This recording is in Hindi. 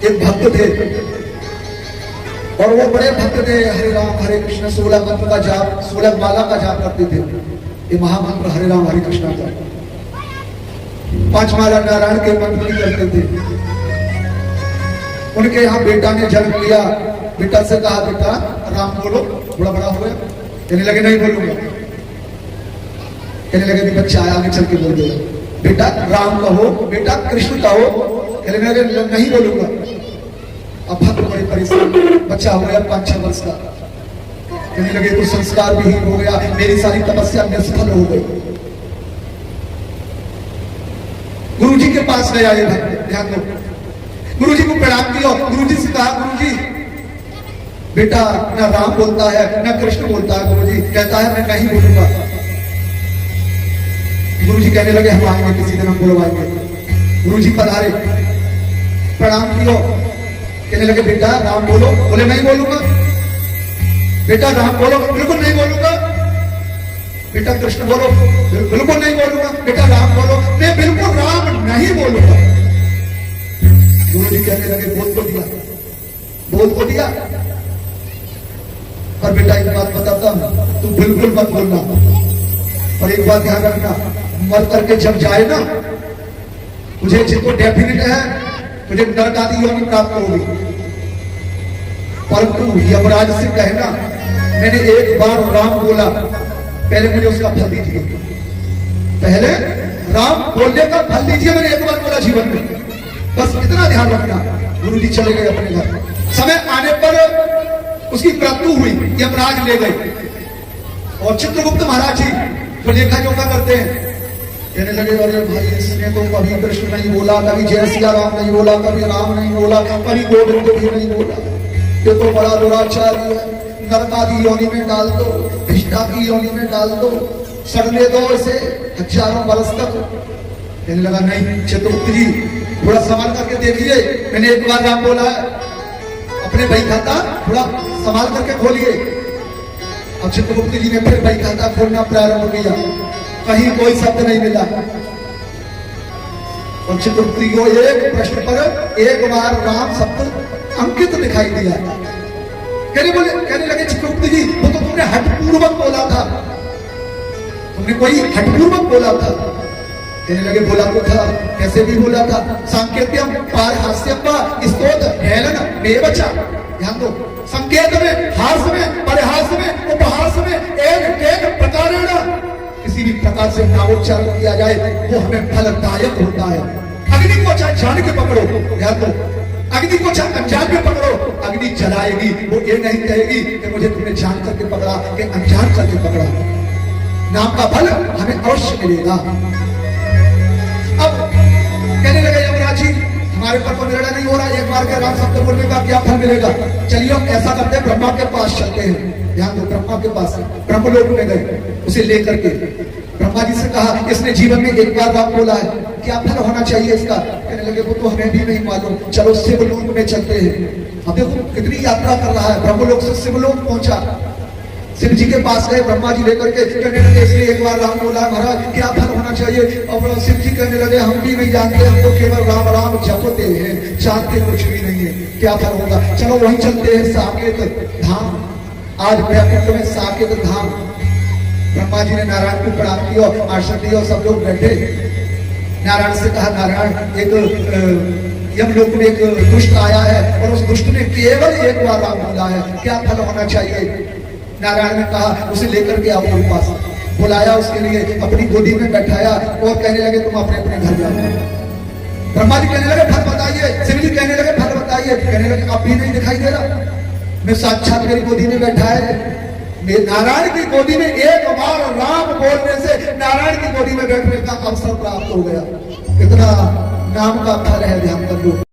एक भक्त थे और वो बड़े भक्त थे। हरे राम हरे कृष्ण 16 मंत्र का जाप, 16 माला का जाप करते थे। ये महामंत्र हरे राम हरे कृष्ण का 5 माला नारायण के मंत्र भी करते थे। उनके यहाँ बेटा ने जन्म लिया। बेटा से कहा बेटा राम बोलो, थोड़ा बड़ा हो गया, कहने लगे नहीं बोलूंगा। कहने लगे बच्चा आगे चल के बोल देगा, बेटा राम कहो, बेटा कृष्ण कहो, कहने लगे नहीं बोलूंगा। अब भक्त बड़े परेशान, बच्चा हो गया 5-6 वर्ष का। कहने लगे तो संस्कार विहीन हो गया, मेरी सारी तपस्या निष्फल हो गई। गुरुजी के पास गया ये भक्त, ध्यान दो, गुरुजी को प्रणाम किया। गुरुजी से कहा गुरुजी बेटा ना राम बोलता है ना कृष्ण बोलता है, गुरुजी कहता है मैं नहीं बोलूंगा। गुरुजी कहने लगे हम आएंगे, किसी दिन हम बुलवाएंगे। गुरुजी पधारे, प्रणाम किया। कहने लगे बेटा राम बोलो, बोले नहीं बोलूंगा। बेटा राम बोलो, बिल्कुल नहीं बोलूंगा। बेटा कृष्ण बोलो, बिल्कुल नहीं बोलूंगा। बेटा राम बोलो, मैं बिल्कुल राम नहीं बोलूंगा। गुरुजी कहने लगे बोल तो दिया, बोल तो दिया, पर बेटा एक बात बताता हूं, तू बिल्कुल मत बोलना। और एक बात ध्यान रखना, मर करके जब जाए ना, तुझे जिसको डेफिनेट है तुझे नरक आदि योनि प्राप्त होगी। परंतु यमराज से कहना मैंने एक बार राम बोला, पहले मुझे उसका फल दीजिए। पहले राम बोलने का फल दीजिए, मैंने एक बार बोला जीवन में, बस इतना ध्यान रखना। गुरुजी चले गए अपने घर। समय आने पर उसकी मृत्यु हुई, यमराज ले गए। और चित्रगुप्त महाराज जी तो लेखा जोखा करते हैं, कहने लगे अरे भाई इसने तो कभी कृष्ण नहीं बोला, कभी जय सिया राम नहीं बोला, कभी राम नहीं बोला, कभी गोविंद भी नहीं बोला। ये तो बड़ा दुराचारी है, नरक आदि योनि में डाल दो, भिष्टा की योनि में डाल दो, सड़ने दो इसे हजारों बरस तक। कहने लगा नहीं चित्रगुप्त जी थोड़ा संभाल करके देखिए, मैंने एक बार राम बोला है, अपने बही खाता थोड़ा संभाल करके खोलिए। अब चित्रगुप्त जी ने फिर बही खाता खोलना प्रारंभ किया, कहीं कोई शब्द नहीं मिला। और चित्रगुप्त जी को एक प्रश्न पर एक बार राम शब्द अंकित दिखाई दिया। कहने लगे चित्रगुप्त जी वो तो तुमने हठपूर्वक बोला था, तुमने कोई हठपूर्वक बोला था। कहने लगे बोला तो था, कैसे भी बोला था, सांकेत्यम पारहास्यम वा स्तोत हेलन बेवचा। ध्यान दो, संकेत में, हास्य में, परिहास में, उपहास में एक प्रकारेण किसी भी प्रकार से नामोच्चारण किया जाए वो हमें फलदायक होता है। अग्नि को चाहे जान के पकड़ो, ध्यान दो, अग्नि को चाहे अनजान में पकड़ो, अग्नि जलाएगी, वो ये नहीं कहेगी कि मुझे तुमने जान करके पकड़ा कि अनजान करके पकड़ा। नाम का फल हमें अवश्य मिलेगा। अब कहने लगे यमराज जी हमारे पर तो निर्णय नहीं हो रहा, एक बार के राम शब्द बोलने का क्या फल मिलेगा, चलिए हम ऐसा करते हैं ब्रह्मा के पास चलते हैं। ध्यान दो, ब्रह्मा के पास, ब्रह्मलोक में गए, उसे लेकर के ब्रह्मा जी से कहा इसने जीवन में एक बार राम बोला है, क्या फल होना चाहिए इसका। कहने लगे वो तो हमें भी नहीं मालूम, चलो शिवलोक में चलते हैं। अब देखो कितनी यात्रा कर रहा है, ब्रह्मलोक से शिवलोक पहुंचा, शिव जी के पास गए, ब्रह्मा जी लेकर के कहने लगे इसलिए एक बार राम बोला महाराज क्या फल होना चाहिए। और शिव जी कहने लगे हम भी नहीं जानते, हम तो केवल राम राम जपते हैं, जानते कुछ भी नहीं है, क्या फल होगा। चलो वहीं चलते हैं साकेत धाम, आज बैकुंठ में साकेत धाम। ब्रह्मा जी ने नारायण को प्रणाम किया, आसन दिया, सब लोग बैठे। नारायण से कहा नारायण एक यमलोक में एक दुष्ट आया है और उस दुष्ट ने केवल एक बार राम बोला है, क्या फल होना चाहिए। नारायण ने कहा उसे लेकर के आओ मेरे पास। बुलाया, उसके लिए अपनी गोदी में बैठाया और कहने लगे तुम अपने अपने घर जाओ। ब्रह्मा जी कहने लगे फल बताइए, शिव जी कहने लगे फल बताइए। कहने लगे अब भी नहीं दिखाई दे रहा, मैं साक्षात मेरी गोदी में बैठा है। नारायण की गोदी में एक बार राम बोलने से नारायण की गोदी में बैठने का अवसर प्राप्त हो गया। कितना नाम का फल है, ध्यान कर लो।